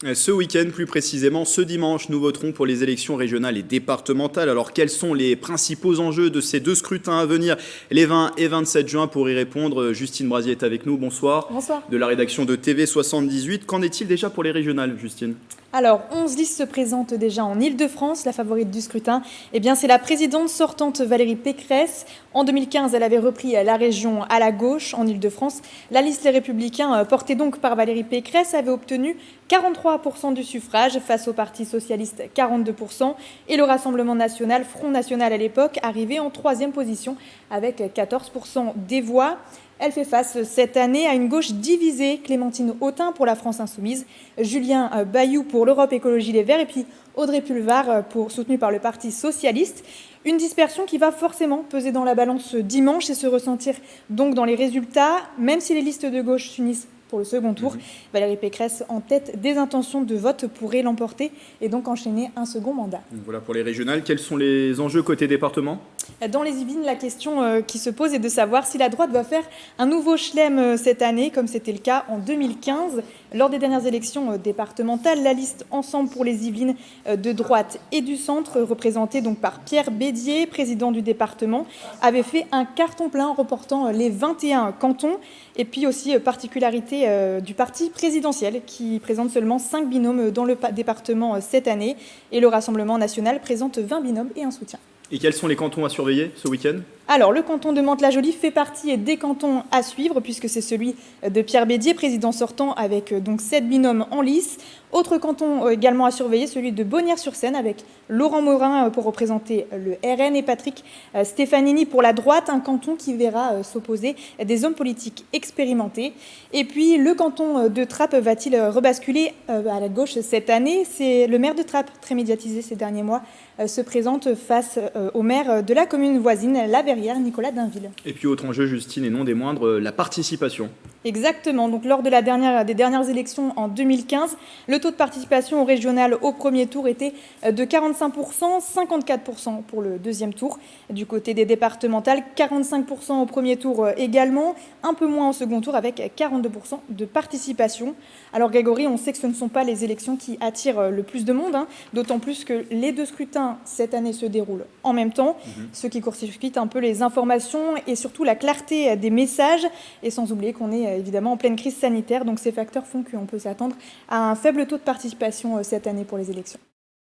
Ce week-end, plus précisément, ce dimanche, nous voterons pour les élections régionales et départementales. Alors, quels sont les principaux enjeux de ces deux scrutins à venir, les 20 et 27 juin? Pour y répondre, Justine Brasier est avec nous. Bonsoir. Bonsoir. De la rédaction de TV 78. Qu'en est-il déjà pour les régionales, Justine? Alors, 11 listes se présentent déjà en Île-de-France. La favorite du scrutin, c'est la présidente sortante Valérie Pécresse. En 2015, elle avait repris la région à la gauche en Île-de-France. La liste Les Républicains, portée donc par Valérie Pécresse, avait obtenu 43% du suffrage face au Parti socialiste 42%. Et le Rassemblement national, Front national à l'époque, arrivait en troisième position avec 14% des voix. Elle fait face cette année à une gauche divisée. Clémentine Autain pour la France Insoumise, Julien Bayou pour l'Europe Écologie Les Verts et puis Audrey Pulvar soutenue par le Parti socialiste. Une dispersion qui va forcément peser dans la balance dimanche et se ressentir donc dans les résultats, même si les listes de gauche s'unissent pour le second tour. Valérie Pécresse, en tête des intentions de vote, pourrait l'emporter et donc enchaîner un second mandat. Voilà pour les régionales. Quels sont les enjeux côté département? Dans les Yvelines, la question qui se pose est de savoir si la droite va faire un nouveau chelem cette année, comme c'était le cas en 2015. Lors des dernières élections départementales, la liste Ensemble pour les Yvelines de droite et du centre, représentée donc par Pierre Bédier, président du département, avait fait un carton plein en remportant les 21 cantons. Et puis aussi particularité du parti présidentiel qui présente seulement 5 binômes dans le département cette année. Et le Rassemblement national présente 20 binômes et un soutien. Et quels sont les cantons à surveiller ce week-end? Alors, le canton de Mantes-la-Jolie fait partie des cantons à suivre, puisque c'est celui de Pierre Bédier, président sortant, avec donc 7 binômes en lice. Autre canton également à surveiller, celui de Bonnières-sur-Seine, avec Laurent Morin pour représenter le RN et Patrick Stefanini pour la droite, un canton qui verra s'opposer des hommes politiques expérimentés. Et puis, le canton de Trappes va-t-il rebasculer à la gauche cette année? C'est le maire de Trappes, très médiatisé ces derniers mois, se présente face au maire de la commune voisine, La Verrière, Nicolas Dainville. Et puis autre enjeu, Justine, et non des moindres, la participation. Exactement. Donc, lors de des dernières élections en 2015, le taux de participation au régional au premier tour était de 45%, 54% pour le deuxième tour. Du côté des départementales, 45% au premier tour également, un peu moins au second tour avec 42% de participation. Alors Grégory, on sait que ce ne sont pas les élections qui attirent le plus de monde, d'autant plus que les deux scrutins cette année se déroulent en même temps, ce qui court-circuite un peu les informations et surtout la clarté des messages, et sans oublier qu'on est évidemment en pleine crise sanitaire, donc ces facteurs font qu'on peut s'attendre à un faible taux de participation cette année pour les élections.